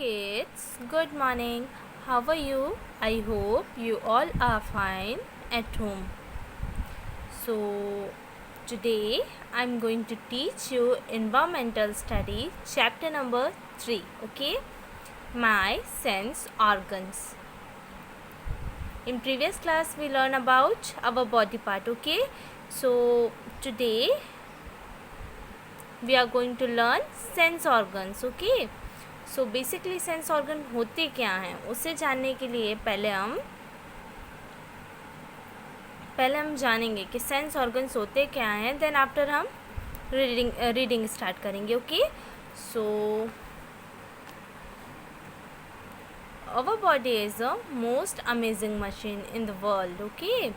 kids, good morning. How are you? I hope you all are fine at home. So, today I'm going to teach you environmental study chapter number 3, okay? My sense organs. In previous class we learned about our body part, okay? So, today we are going to learn sense organs, okay? So basically sense organ होते क्या हैं उसे जानने के लिए पहले हम जानेंगे कि सेंस ऑर्गन्स होते क्या हैं, देन आफ्टर हम रीडिंग स्टार्ट करेंगे, okay? So our body is a most amazing machine in the world, okay?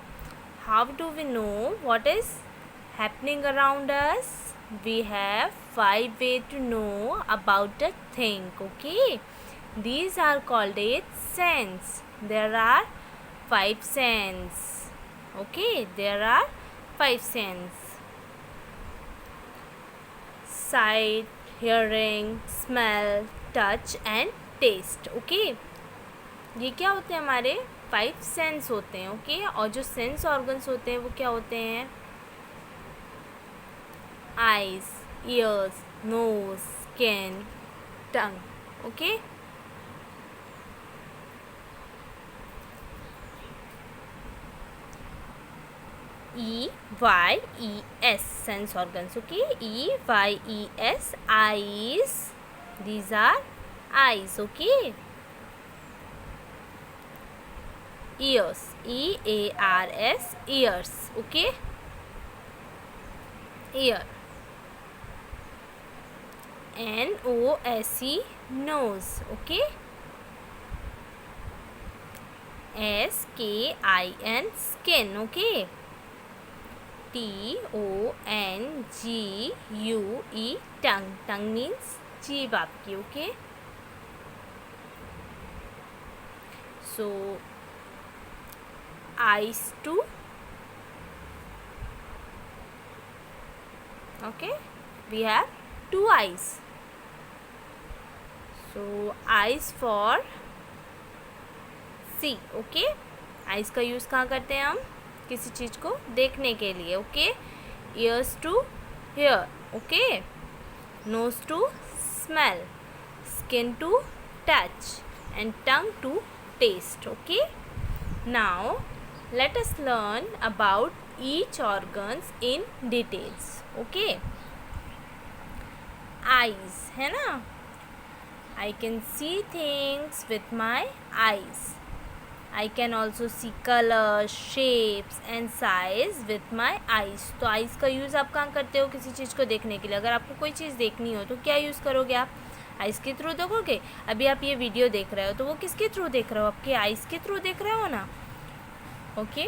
How do we know what is happening around us? We have 5 ways to know about a thing, okay? These are called as sense. There are 5 sense, okay? There are 5 sense: sight, hearing, smell, touch and taste, okay? ये क्या होते हैं? हमारे 5 sense होते हैं, okay? और जो sense organs होते हैं वो क्या होते हैं? eyes, ears, nose, skin, tongue, okay? EYES sense organs, okay? EYES, eyes. These are eyes, okay? Ears, EARS, ears, okay? Ear. NOSE, nose, okay? SKIN, skin, okay? TONGUE, tongue. Tongue means जीभ आपकी, okay? So eyes too, okay? We have 2 eyes. So eyes for see, okay? eyes का use कहाँ करते हैं हम? किसी चीज़ को देखने के लिए, okay? ears to hear, okay? nose to smell, skin to touch and tongue to taste, okay? Now let us learn about each organs in details, okay? eyes है ना? I can see things with my eyes. I can also see colors, shapes and size with my eyes. तो eyes का use आप कहाँ करते हो? किसी चीज़ को देखने के लिए। अगर आपको कोई चीज़ देखनी हो तो क्या यूज़ करोगे आप? आइज़ के थ्रू देखोगे। अभी आप ये वीडियो देख रहे हो तो वो किसके थ्रू देख रहे हो? आपके आइज़ के थ्रू देख रहे हो ना, ओके?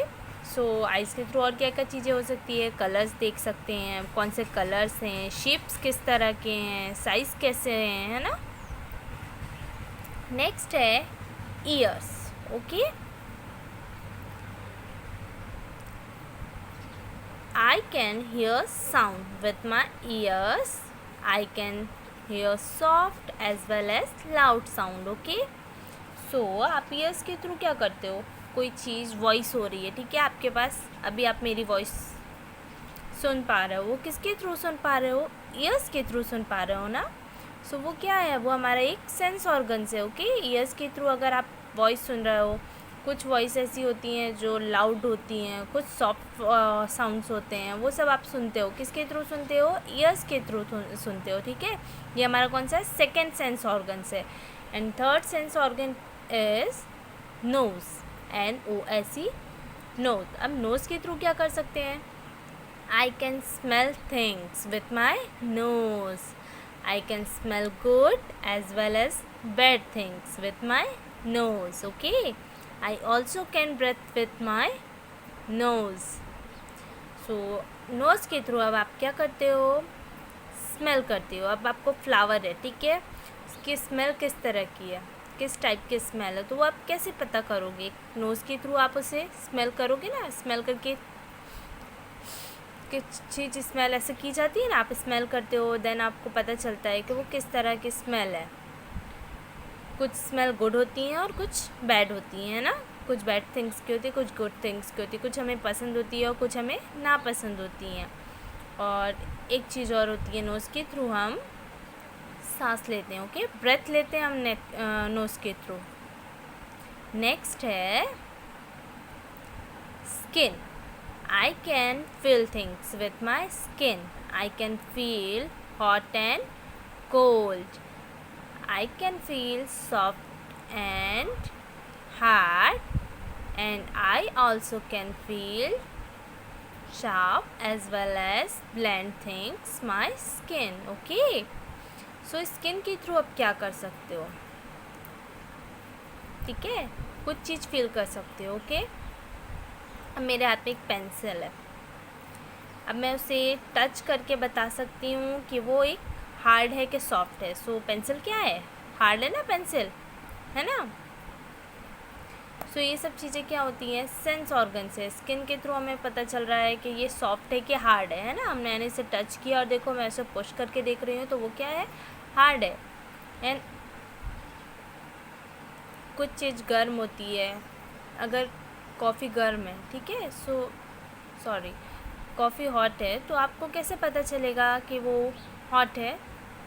सो आइज़ के थ्रू और क्या क्या चीज़ें हो सकती है? कलर्स देख सकते हैं, कौन से कलर्स हैं, शेप्स किस तरह के हैं, साइज़ कैसे हैं, है ना? नेक्स्ट है years, okay? I can hear sound with my ears. I can hear soft as well as loud sound, okay? So आप ईयर्स के थ्रू क्या करते हो? कोई चीज़ वॉइस हो रही है, ठीक है, आपके पास, अभी आप मेरी वॉइस सुन पा रहे हो, वो किसके थ्रू सुन पा रहे हो? ईयर्स के थ्रू सुन पा रहे हो ना? सो वो क्या है? वो हमारा एक सेंस ऑर्गन है, ओके? ईयर्स के थ्रू अगर आप वॉइस सुन रहे हो, कुछ वॉइस ऐसी होती हैं जो लाउड होती हैं, कुछ सॉफ्ट साउंड्स होते हैं, वो सब आप सुनते हो, किसके थ्रू सुनते हो? ईयर्स के थ्रू सुनते हो, ठीक है? ये हमारा कौन सा है? सेकेंड सेंस ऑर्गन है। And third sense organ is nose, NOSE, nose. अब नोज़ के थ्रू क्या कर सकते हैं? I can smell things with my nose. I can smell good as well as bad things with my nose, okay? I also can breathe with my nose. So nose के through अब आप क्या करते हो? स्मेल करते हो। अब आपको फ्लावर है, ठीक है, उसकी स्मेल किस तरह की है, किस टाइप की स्मेल है, तो वो आप कैसे पता करोगे? नोज़ के थ्रू आप उसे स्मेल करोगे ना, स्मेल करके किस चीज़ स्मेल ऐसे की जाती है ना, आप स्मेल करते हो, देन आपको पता चलता है कि वो किस तरह की स्मेल है। कुछ स्मेल गुड होती हैं और कुछ बैड होती हैं, है ना। कुछ बैड थिंग्स की होती है, कुछ गुड थिंग्स की होती है, कुछ हमें पसंद होती है और कुछ हमें नापसंद होती हैं। और एक चीज़ और होती है, नोज़ के थ्रू हम सांस लेते हैं, ओके, ब्रेथ लेते हैं हम नोज़ के थ्रू। नेक्स्ट है skin. I can feel things with my skin. I can feel hot and cold. I can feel soft and hard, and I also can feel sharp as well as blunt things my skin. Okay. So skin के through आप क्या कर सकते हो, ठीक है, कुछ चीज़ feel कर सकते हो, ओके। अब मेरे हाथ में एक पेंसिल है, अब मैं उसे टच करके बता सकती हूँ कि वो एक हार्ड है कि सॉफ्ट है। सो पेंसिल क्या है, हार्ड है ना पेंसिल, है ना। सो ये सब चीज़ें क्या होती हैं, सेंस ऑर्गन से, स्किन के थ्रू हमें पता चल रहा है कि ये सॉफ्ट है कि हार्ड है ना। हमने इसे टच किया और देखो मैं इसे पुश करके देख रही हूँ तो वो क्या है, हार्ड है। एंड कुछ चीज़ गर्म होती है, अगर कॉफ़ी गर्म है, ठीक है, सॉरी कॉफ़ी हॉट है, तो आपको कैसे पता चलेगा कि वो हॉट है।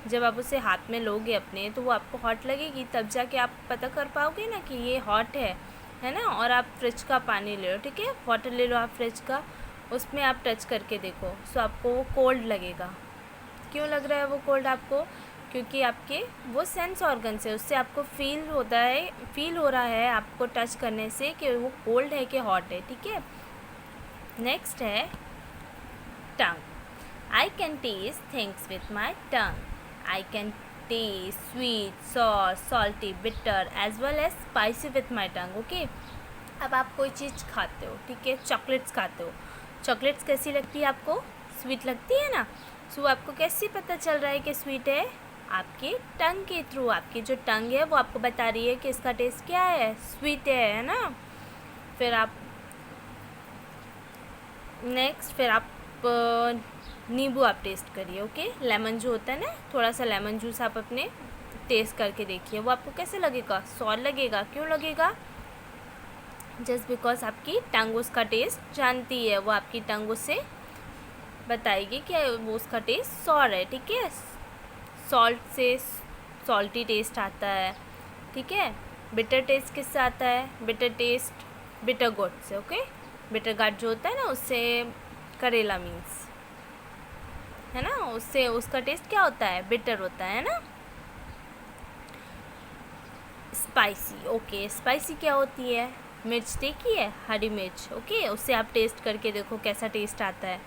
जब आप उसे हाथ में लोगे अपने तो वो आपको हॉट लगेगी, तब जाके आप पता कर पाओगे ना कि ये हॉट है ना। और आप फ्रिज का पानी ले लो, ठीक है, वाटर ले लो आप फ्रिज का, उसमें आप टच करके देखो, सो आपको वो कोल्ड लगेगा। क्यों लग रहा है वो कोल्ड आपको, क्योंकि आपके वो सेंस ऑर्गन से, उससे आपको फील हो रहा है आपको टच करने से कि वो कोल्ड है कि हॉट है, ठीक है। नेक्स्ट है tongue. I can taste things with my tongue. I can taste sweet, sour, salty, bitter as well as spicy with my tongue, okay. अब आप कोई चीज़ खाते हो, ठीक है, चॉकलेट्स खाते हो, चॉकलेट्स कैसी लगती है आपको, स्वीट लगती है ना। सो आपको कैसे पता चल रहा है कि स्वीट है, आपके टंग के थ्रू, आपकी जो टंग है वो आपको बता रही है कि इसका टेस्ट क्या है, स्वीट है ना। फिर आप नींबू आप टेस्ट करिए, ओके, लेमन जो होता है ना, थोड़ा सा लेमन जूस आप अपने टेस्ट करके देखिए, वो आपको कैसे लगेगा, सॉर लगेगा। क्यों लगेगा, जस्ट बिकॉज आपकी टंग उसका टेस्ट जानती है, वो आपकी टंग उससे बताएगी कि वो उसका टेस्ट सॉर है, ठीक है। सॉल्ट से सॉल्टी टेस्ट आता है, ठीक है। बिटर टेस्ट किससे आता है, बिटर टेस्ट बिटर गोट से, ओके। बिटर गार्ड जो होता है ना, उससे करेला मीन्स, है ना, उससे उसका टेस्ट क्या होता है, बिटर होता है ना। स्पाइसी, ओके, स्पाइसी क्या होती है, मिर्च देखी है, हरी मिर्च, ओके, उससे आप टेस्ट करके देखो कैसा टेस्ट आता है,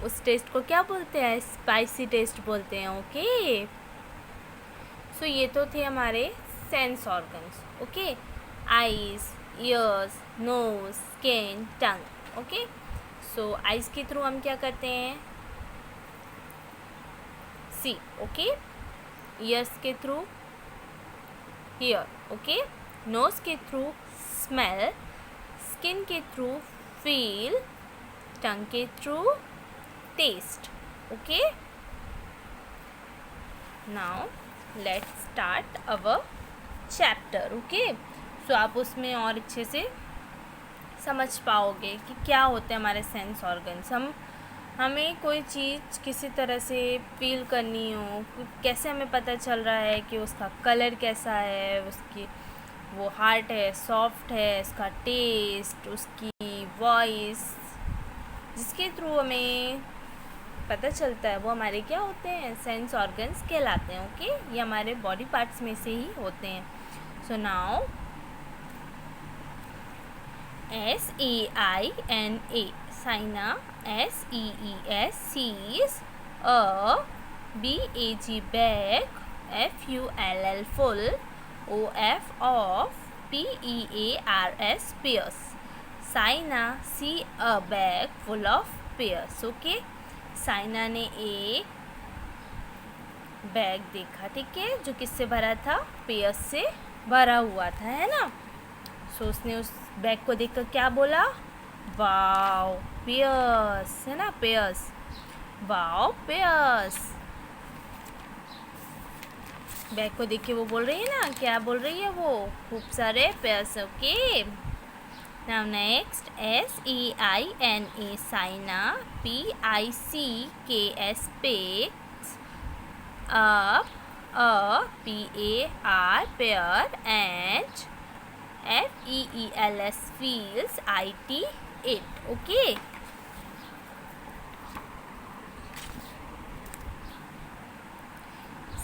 उस टेस्ट को क्या बोलते हैं, स्पाइसी टेस्ट बोलते हैं, ओके। सो ये तो थे हमारे sense organs, okay, eyes, ears, nose, skin, tongue, okay. So eyes के थ्रू हम क्या करते हैं, सी, ओके, ईयर्स के थ्रू हियर, ओके, नोज के थ्रू स्मेल, स्किन के थ्रू फील, टंग के through taste, okay. Now let's start our chapter, okay. So आप उसमें और अच्छे से समझ पाओगे कि क्या होते हैं हमारे सेंस ऑर्गन्स। हमें कोई चीज़ किसी तरह से फील करनी हो, कैसे हमें पता चल रहा है कि उसका कलर कैसा है, उसकी वो हार्ड है, सॉफ्ट है, उसका टेस्ट, उसकी वॉइस, जिसके थ्रू हमें पता चलता है, वो हमारे क्या होते हैं, सेंस ऑर्गन्स कहलाते हैं, ओके। ये हमारे बॉडी पार्ट्स में से ही होते हैं। So now SAINA, Saina, SEES, sees, BAG, bag, FULL, full, OF, off, PEARS, pears. Saina see a bag full of pears, okay. Saina ने एक बैग देखा, ठीक है, जो किससे भरा था, पेयर्स से भरा हुआ था, है ना। सो उसने उस बैग को देखकर क्या बोला, वाओ पेयर्स, है ना, पेयर्स, वाओ पेयर्स। बैग को देख के वो बोल रही है ना, क्या बोल रही है वो, खूब सारे pears. Okay, now next, SEINA Saina, PICKS picks up a PAR pair and FEELS feels IT it. Okay,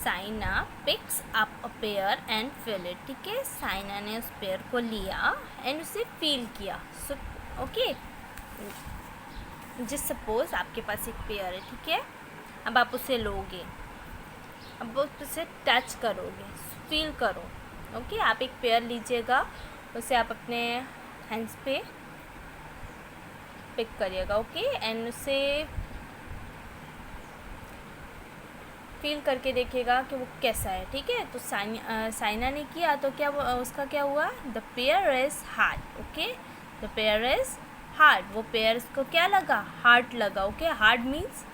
Saina picks up a pear and feel it. ठीक है, साइना ने उस पेयर को लिया एंड उसे फील किया। सो ओके, जस्ट सपोज आपके पास एक पेयर है, ठीक है, अब आप उसे लोगे, अब उसे टच करोगे, फील करो। ओके, आप एक पेयर लीजिएगा, उसे आप अपने हैंड्स पे पिक करिएगा। ओके, एंड उसे फील करके देखिएगा कि वो कैसा है। ठीक है, तो साइना ने किया तो क्या उसका क्या हुआ, the pair is hard. Okay, the pair is hard, वो पेयर को क्या लगा, हार्ड लगा। ओके, हार्ड मीन्स,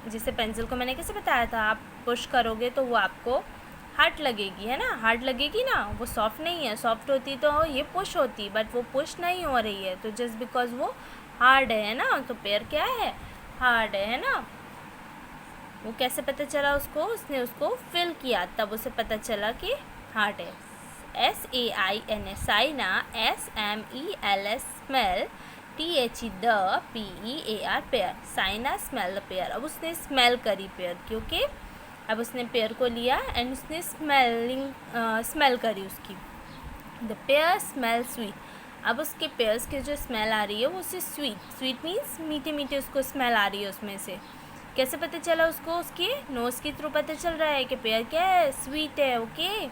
जैसे पेंसिल को मैंने कैसे बताया था, आप पुश करोगे तो वो आपको हार्ड लगेगी, है ना, हार्ड लगेगी ना, वो सॉफ्ट नहीं है। सॉफ्ट होती तो ये पुश होती, बट वो पुश नहीं हो रही है, तो जस्ट बिकॉज वो हार्ड है ना, तो पेयर क्या है, हार्ड है ना। वो कैसे पता चला उसको, उसने उसको फिल किया, तब उसे पता चला कि हार्ड है। SAINA Saina, SMELS smell, THE the PEAR pair, Saina smell the pear. अब उसने स्मेल करी पेयर की। ओके, अब उसने पेयर को लिया एंड उसने स्मेल करी उसकी। द पेयर स्मेल स्वीट, अब उसके पेयर्स की जो स्मेल आ रही है वो उसे स्वीट मीन्स मीठे मीठे उसको स्मेल आ रही है उसमें से। कैसे पता चला उसको, उसके नोज़ के थ्रू पता चल रहा है कि पेयर क्या है, स्वीट है। Okay,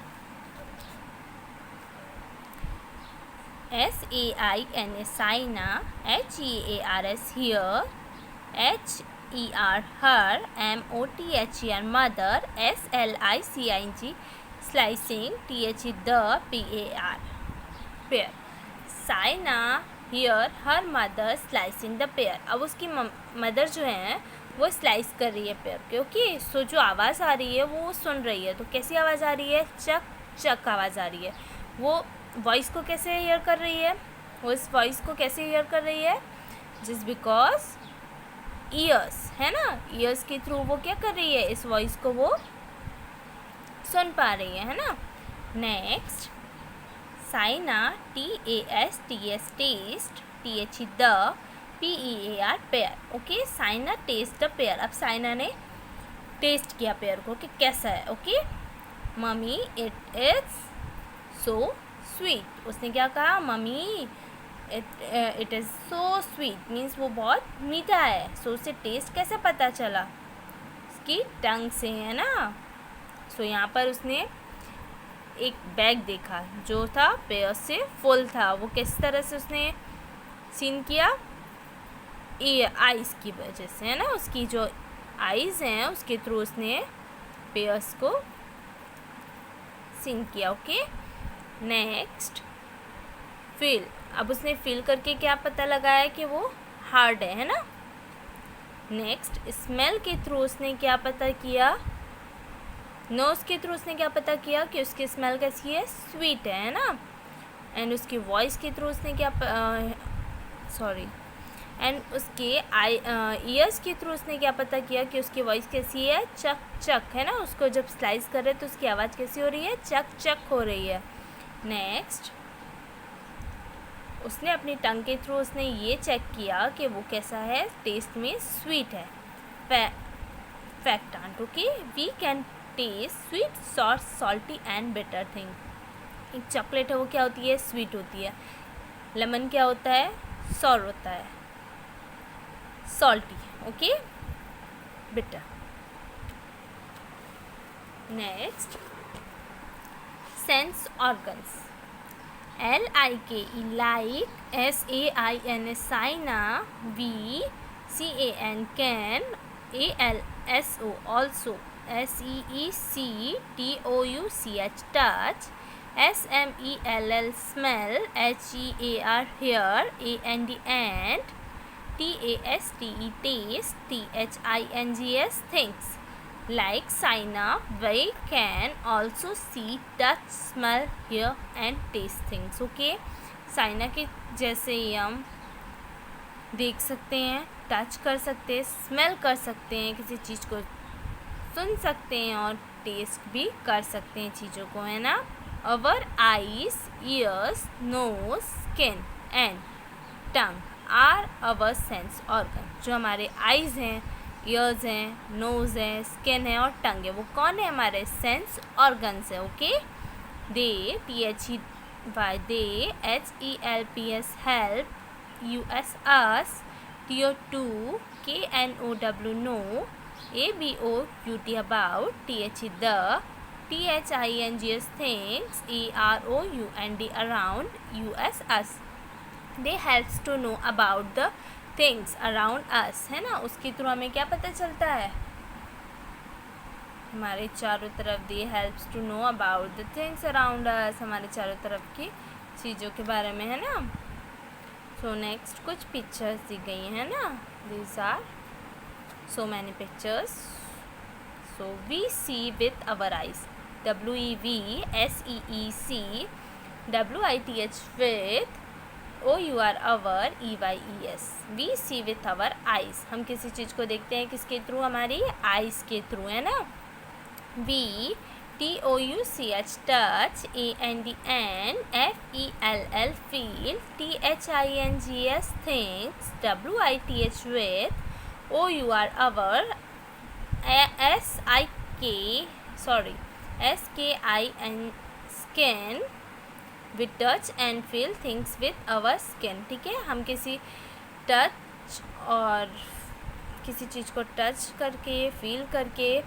SAINA Saina, HEARS here, HER her, MOTHER mother, SLICING slicing, THE the PAR pair. Saina here her mother slicing the pear, अब उसकी मदर जो है वो स्लाइस कर रही है पेयर के। ओके, सो जो आवाज़ आ रही है वो सुन रही है, तो कैसी आवाज़ आ रही है, चक चक आवाज़ आ रही है। वो वॉइस को कैसे हियर कर रही है, वो इस वॉइस को कैसे हियर कर रही है, जस्ट बिकॉज ईयर्स, है ना, ईयर्स के थ्रू वो क्या कर रही है, इस वॉइस को वो सुन पा रही है ना। Next, Saina, TASTS taste, THE the PEAR pear. Okay, Saina taste the pear, अब साइना ने टेस्ट किया पेयर को कि कैसा है। Okay, mummy it is so sweet, उसने क्या कहा, mummy it is so sweet means वो बहुत मीठा है। सो उसे टेस्ट कैसे पता चला, उसकी टंग से, है ना। सो यहाँ पर उसने एक बैग देखा जो था पेयर से फुल था, वो किस तरह से उसने सीन किया, आइज़ की वजह से, है ना, उसकी जो आइज़ हैं उसके थ्रू उसने पेयर्स को सीन किया। ओके, नेक्स्ट, फील, अब उसने फील करके क्या पता लगाया कि वो हार्ड है ना। नेक्स्ट, स्मेल के थ्रू उसने क्या पता किया, नोज़ के थ्रू उसने क्या पता किया कि उसकी स्मेल कैसी है, स्वीट है ना। एंड उसकी वॉइस के थ्रू उसने क्या एंड उसके ईयर्स के थ्रू उसने क्या पता किया कि उसकी वॉइस कैसी है, चक चक, है ना, उसको जब स्लाइस कर रहे तो उसकी आवाज़ कैसी हो रही है, चक चक हो रही है। नेक्स्ट, उसने अपनी टंग के थ्रू उसने ये चेक किया कि वो कैसा है, टेस्ट में स्वीट है। Fact aunt, okay, we can taste sweet, sour, salty and bitter thing. एक चॉकलेट है वो क्या होती है, स्वीट होती है। लेमन क्या होता है, सॉर होता है, salty. Okay, bitter. Next, sense organs, LIKE like, SAIN Saina, VCAN can, ALSO also, SEECTOUCH touch, SMELL smell, HEAR hear, AND and, TASTE taste, THINGS things. Like Saina, we can also see, touch, smell, hear and taste things. Okay, Saina के जैसे ही हम देख सकते हैं, touch कर सकते हैं, smell कर सकते हैं, किसी चीज़ को सुन सकते हैं और टेस्ट भी कर सकते हैं चीज़ों को, है ना. Our eyes, ears, nose, skin and tongue are our sense organ. जो हमारे आईज हैं, ईयर्स हैं, नोज़ है, स्किन है और टंग है, वो कौन है? हमारे सेंस ऑर्गन्स है. Okay, they THEY they HELPS help, US us, TO2 KNOW know, ABOUT about, THE the, THINGS things, AROUND around, US us. They helps to know about the things around us, है ना. उसके through हमें क्या पता चलता है? हमारे चारों तरफ. They helps to know about the things around us, हमारे चारों तरफ की चीज़ों के बारे में, है ना. सो नेक्स्ट कुछ पिक्चर्स दी गई हैं ना. These are so many pictures. So we see with our eyes, WEVSEEC, WITH with OUR our EYES. We see with our eyes. हम किसी चीज़ को देखते हैं किसके थ्रू? हमारी आइज़ के थ्रू, है ना. We TOUCH touch, ANDN FELL feel, THINGS things, WITH with, OUR our, SKIN skin. We touch and feel things with our skin. ठीक है, हम किसी टच और किसी चीज़ को टच करके, फील करके,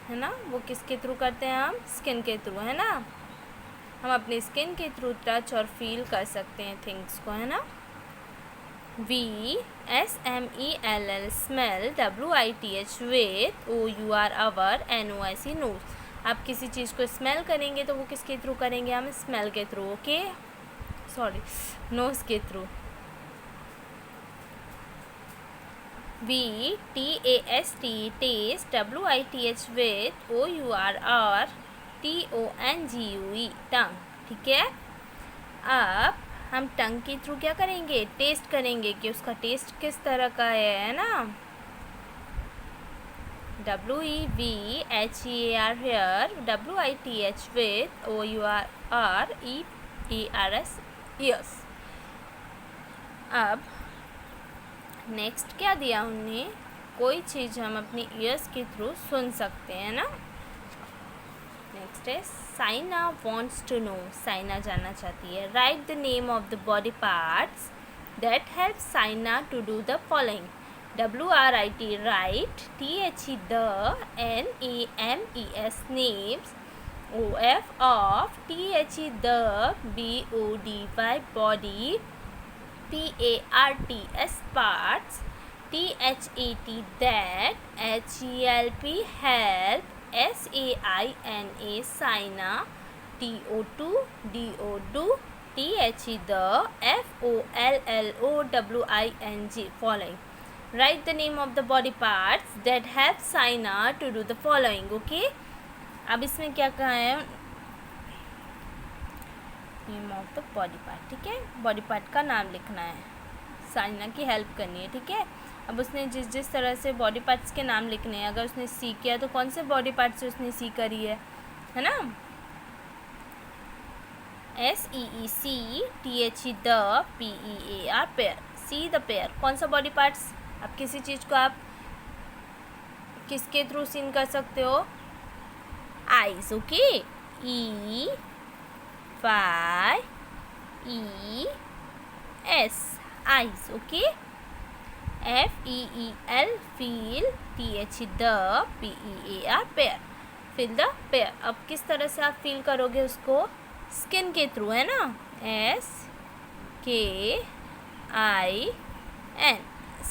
है ना, वो किसके थ्रू करते हैं? हम स्किन के थ्रू, है ना. हम अपने स्किन के थ्रू टच और फील कर सकते हैं थिंग्स को, है ना. SMELL smell, WITH with, OUR our, NOIC nose. आप किसी चीज़ को स्मेल करेंगे तो वो किसके थ्रू करेंगे? हम स्मेल के थ्रू. ओके, सॉरी, नोज़ के through. TAST taste, WITH with, OUR TONGUE tongue. ठीक है, अब हम टंग के थ्रू क्या करेंगे? टेस्ट करेंगे कि उसका टेस्ट किस तरह का है ना. WEVHEAR here, WITH with, OUR EARS ears. अब नेक्स्ट क्या दिया उन्होंने? कोई चीज़ हम अपनी ईयर्स के थ्रू सुन सकते हैं ना. नेक्स्ट है Saina wants to know. Saina जानना चाहती है. Write the name of the body parts that help Saina to do the following. WRIT right, THE the, NAMES names, OF of, THE the, BODY body, PARTS parts, THAT that, HELP help, SAINA saina, TO2 DO THE the, FOLLOWING following. Write the name of the body parts that help Saina to do the following. Okay, अब इसमें क्या कहा है? Name of the body part. ठीक है, body part का नाम लिखना है, साइना की हेल्प करनी है. ठीक है, अब उसने जिस तरह से बॉडी पार्ट्स के नाम लिखने हैं, अगर उसने सी किया तो कौन से बॉडी पार्ट से उसने सी करी है ना. SEEC, THE the, PEAR pair, see the pair. कौन सा बॉडी पार्ट्स? अब किसी चीज़ को आप किसके थ्रू सीन कर सकते हो? Eyes. Okay, EYES eyes. Okay, FEEL feel, THE the, PEAR pair, feel the pear. अब किस तरह से आप फील करोगे उसको? स्किन के थ्रू, है ना. SKIN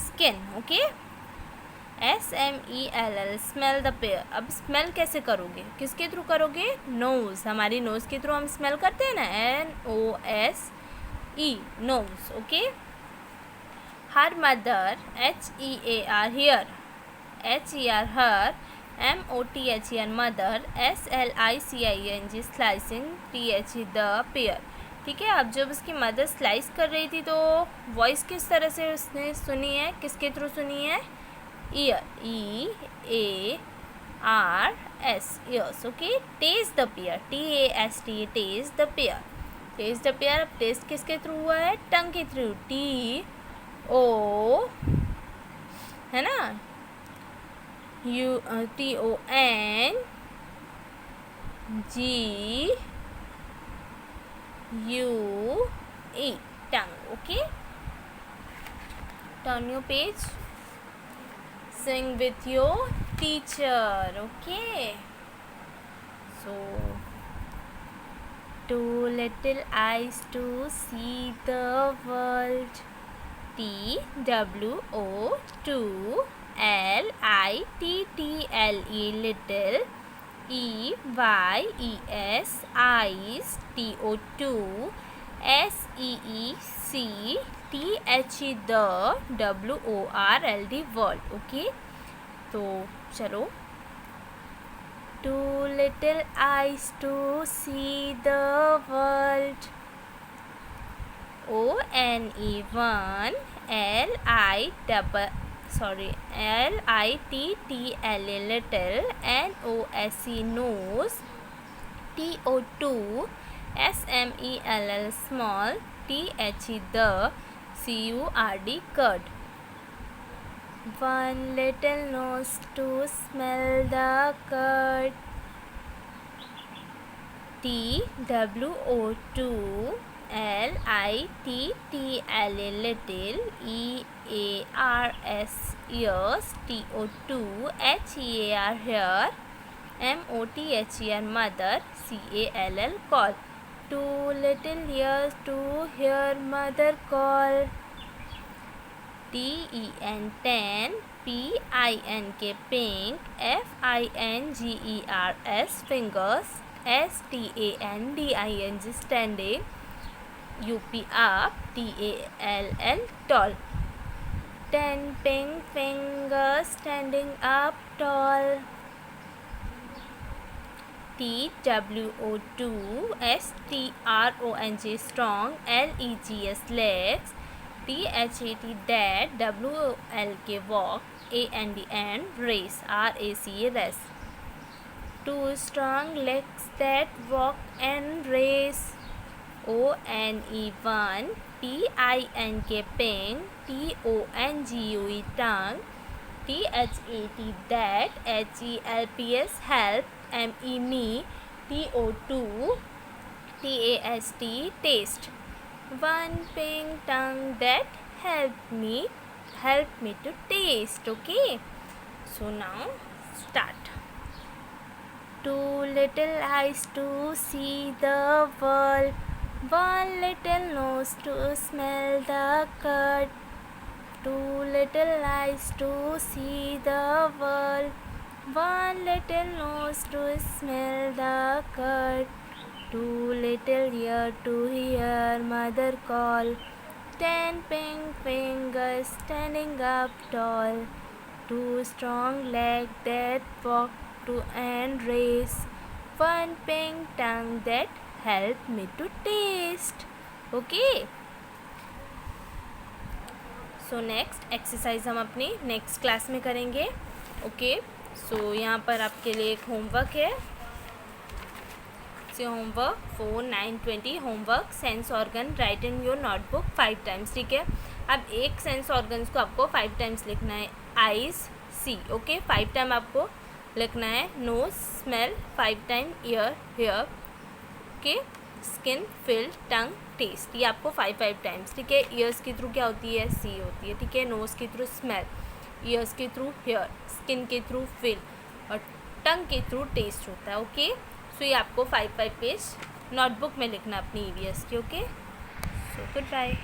skin. Okay, SMELL smell the pear. अब स्मेल कैसे करोगे? किसके थ्रू करोगे? नोज़. हमारी नोज़ के थ्रू हम स्मेल करते हैं ना. NOSE nose. Okay, her mother, HEAR hear, HER her, MOTHER mother, SLICING slicing, THE the pear। ठीक है, अब जब उसकी मदर स्लाइस कर रही थी तो वॉइस किस तरह से उसने सुनी है, किसके थ्रू सुनी है? Ear, EARS, ears. Okay, taste the pear, TAST, taste the pear. Taste the pear, अब टेस्ट किसके थ्रू हुआ है? टंग के थ्रू, TO, है ना, TONG, UE, tongue। okay, turn your page, sing with your teacher। okay, so two little eyes to see the world, TWO2LITTLE, little, EYES, eyes, TO2SEECTHE, the, WORLD, world। Okay, तो चलो, two little eyes to see the world, ONE1 LITTLE, little, NOSE, nose, TO2 SMELL, small, THE the, CURD, curd। One little nose to smell the curd, TWO2 LITTLE, little, EARS, ears, TO2 HEAR, hair, MOTHER mother, CALL, call। Two little ears to hear mother call, TEN, ten, PINK, pink, FINGERS, fingers, STANDING, standing, UP, up, TALL, tall। 10 pink fingers standing up tall, TWO2 STRONG, strong, LEGS, legs, THAT, dad, WOLK, walk, AND, race, RAC, race। Two strong legs that walk and race, ONE1 PINK, pink, TONGUE, tongue, THAT, that, HELPS, help, ME, me, TO2 TAST, taste। One pink tongue that help me to taste। okay, so now start। Two little eyes to see the world, one little nose to smell the curd, two little eyes to see the world, one little nose to smell the curd, two little ears to hear mother call, 10 pink fingers standing up tall, two strong legs that walk to and race, one pink tongue that help me to taste। okay, so next exercise हम अपनी next class में करेंगे। okay, so यहाँ पर आपके लिए एक homework है, homework 4, 9, 20 homework, sense organ right in your notebook 5 times। ठीक है, अब एक सेंस ऑर्गन्स को आपको 5 times लिखना है। आइज, सी, ओके, 5 टाइम आपको लिखना है। Nose, smell 5 time, ear, hear, okay, skin, feel, tongue, taste, ये आपको 5 टाइम्स। ठीक है, ईयर्स के थ्रू क्या होती है? सी होती है। ठीक है, नोज़ के थ्रू स्मेल, ईयर्स के थ्रू हेयर, स्किन के थ्रू फील और टंग के थ्रू टेस्ट होता है। ओके, सो ये आपको 5 पेज नोटबुक में लिखना अपनी ईवीएस की। Okay, so good bye.